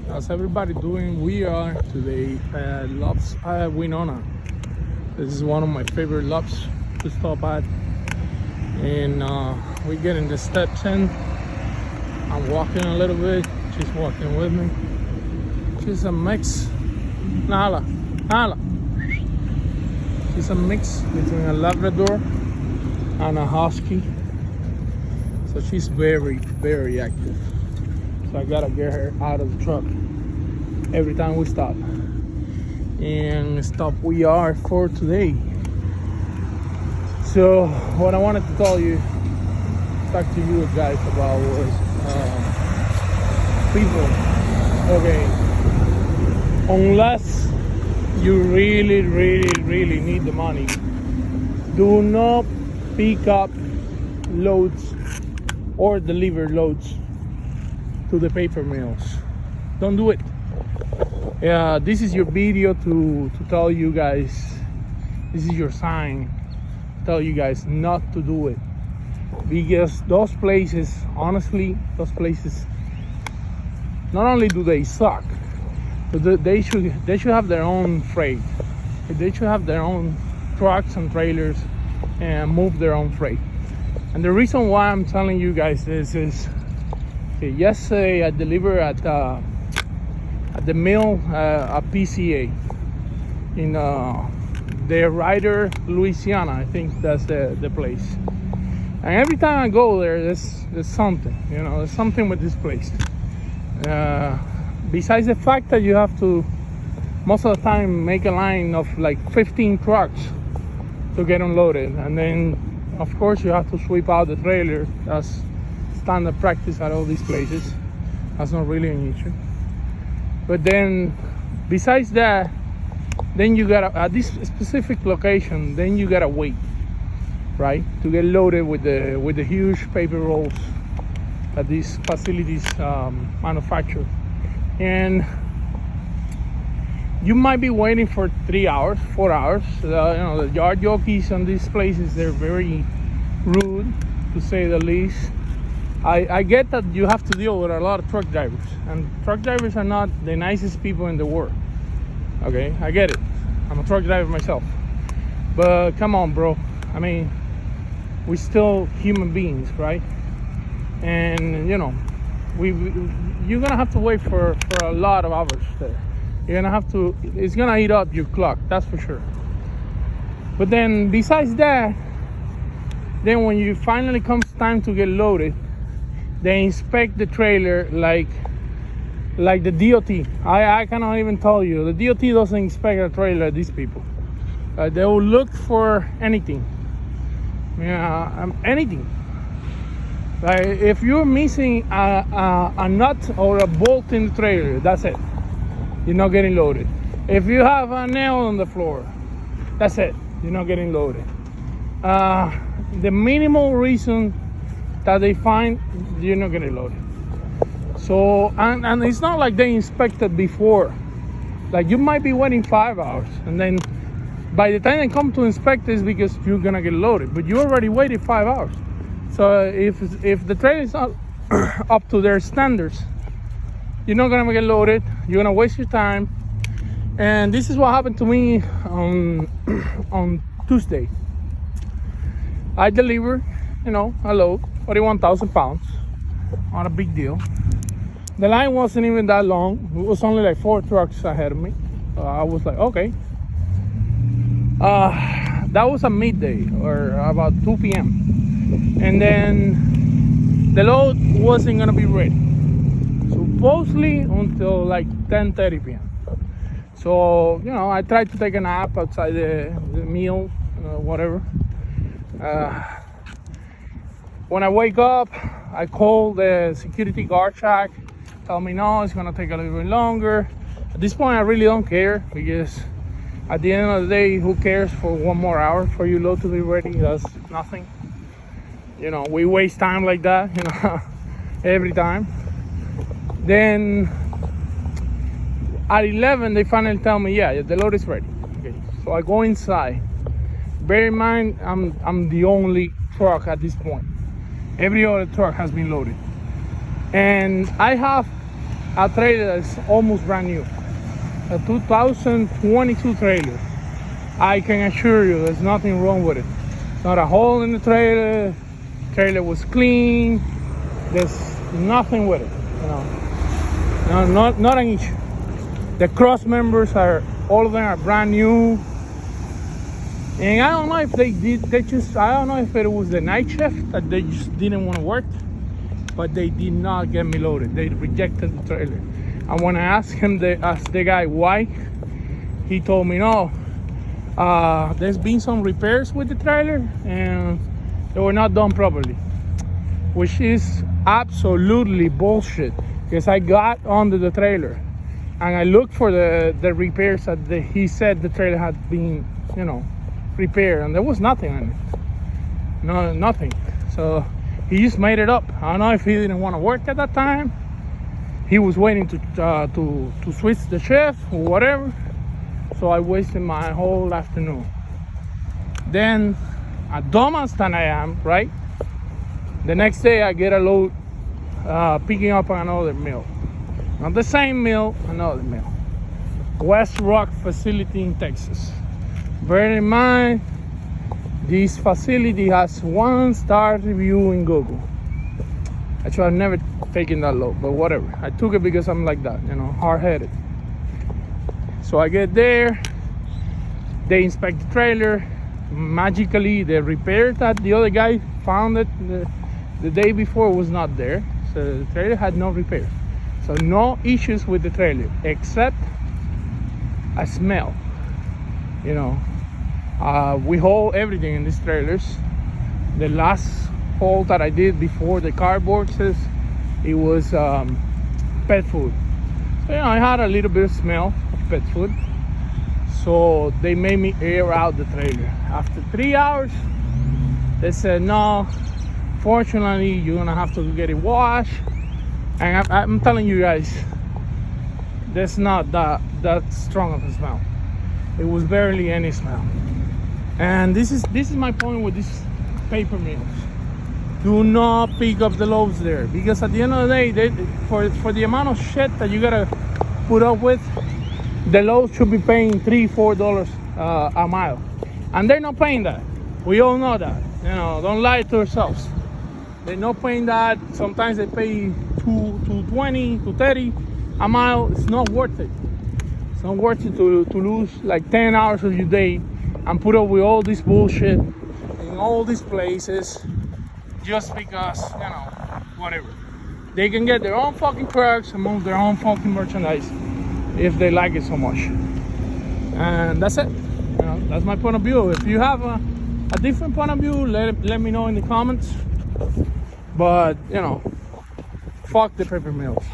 How's everybody doing? We are today at Loves Winona. This is one of my favorite loves to stop at. And we're getting the steps in. I'm walking a little bit. She's walking with me. She's a mix. Nala. She's a mix between a Labrador and a Husky. So she's very, very active. So I gotta get her out of the truck every time we stop. And stop we are for today. So what I wanted to talk to you guys about was people. Okay, unless you really need the money, do not pick up loads or deliver loads to the paper mills. Don't do it. Yeah, this is your video to tell you guys, this is your sign to tell you guys not to do it, because those places, honestly, not only do they suck, but they should have their own freight. They should have their own trucks and trailers and move their own freight. And the reason why I'm telling you guys this is, okay, yesterday I delivered at the mill, a PCA in the Ryder, Louisiana. I think that's the place. And every time I go there, there's something, there's something with this place. Besides the fact that you have to, most of the time, make a line of like 15 trucks to get unloaded. And then, of course, you have to sweep out the trailer. That's standard practice at all these places. That's not really an issue. But then, besides that, then you gotta, at this specific location, then you gotta wait, right, to get loaded with the huge paper rolls that these facilities manufacture. And you might be waiting for 3 hours, 4 hours. The yard jockeys on these places, they're very rude, to say the least. I get that you have to deal with a lot of truck drivers, and truck drivers are not the nicest people in the world. Okay, I get it. I'm a truck driver myself. But come on, bro. I mean, we're still human beings, right? And you're gonna have to wait for a lot of hours there. It's gonna eat up your clock, that's for sure. But then besides that, then when you finally comes time to get loaded, they inspect the trailer like the DOT. I cannot even tell you. The DOT doesn't inspect a trailer, these people. They will look for anything. Anything. Like if you're missing a nut or a bolt in the trailer, that's it. You're not getting loaded. If you have a nail on the floor, that's it. You're not getting loaded. The minimal reason that they find, you're not getting loaded. So, and it's not like they inspected before. Like you might be waiting 5 hours, and then by the time they come to inspect this, because you're gonna get loaded, but you already waited 5 hours. So if the trailer is not up to their standards, you're not gonna get loaded. You're gonna waste your time. And this is what happened to me on Tuesday. I delivered, a load, 41,000 pounds. Not a big deal. The line wasn't even that long. It was only like 4 trucks ahead of me. So I was like, okay. That was at midday or about 2 p.m. And then the load wasn't gonna be ready, supposedly, until like 10:30 p.m. So I tried to take a nap outside the meal, whatever. When I wake up, I call the security guard shack. Tell me no, it's gonna take a little bit longer. At this point, I really don't care, because at the end of the day, who cares for 1 more hour for your load to be ready? That's nothing. We waste time like that, every time. Then at 11, they finally tell me, yeah, the load is ready. Okay, so I go inside. Bear in mind, I'm the only truck at this point. Every other truck has been loaded. And I have a trailer that's almost brand new. A 2022 trailer. I can assure you there's nothing wrong with it. Not a hole in the trailer. Trailer was clean. There's nothing with it, you know. No, not an issue. The cross members are, all of them are brand new. And I don't know if I don't know if it was the night shift that they just didn't want to work, but they did not get me loaded. They rejected the trailer. And when I asked the guy why, he told me no. There's been some repairs with the trailer and they were not done properly, which is absolutely bullshit. Because I got under the trailer and I looked for the repairs that he said the trailer had been, you know, repaired, and there was nothing on it. No, nothing. So he just made it up. I don't know if he didn't want to work at that time. He was waiting to switch the shift or whatever. So I wasted my whole afternoon. Then, a dumbass than I am, right? The next day I get a load picking up another mill. Not the same mill, another mill. West Rock facility in Texas. Bear in mind, this facility has 1-star review in Google. Actually, I've never taken that load, but whatever. I took it because I'm like that, you know, hard-headed. So I get there, they inspect the trailer. Magically, the repair that the other guy found it the day before was not there. So the trailer had no repair. So no issues with the trailer, except a smell. You know, we haul everything in these trailers. The last haul that I did before the cardboard says it was pet food. So, you know, I had a little bit of smell of pet food. So they made me air out the trailer. After 3 hours, they said, no, fortunately, you're gonna have to get it washed. And I'm telling you guys, there's not that strong of a smell. It was barely any smell. And this is my point with these paper mills. Do not pick up the loads there, because at the end of the day, for the amount of shit that you gotta put up with, the loads should be paying $3-4 a mile, and they're not paying that. We all know that. You know, don't lie to yourselves. They're not paying that. Sometimes they pay $2.20, $2.30 a mile. It's not worth it. It's not worth it to lose like 10 hours of your day and put up with all this bullshit in all these places just because, you know, whatever. They can get their own fucking trucks and move their own fucking merchandise if they like it so much. And that's it. You know, that's my point of view. If you have a different point of view, let me know in the comments. But, you know, fuck the paper mills.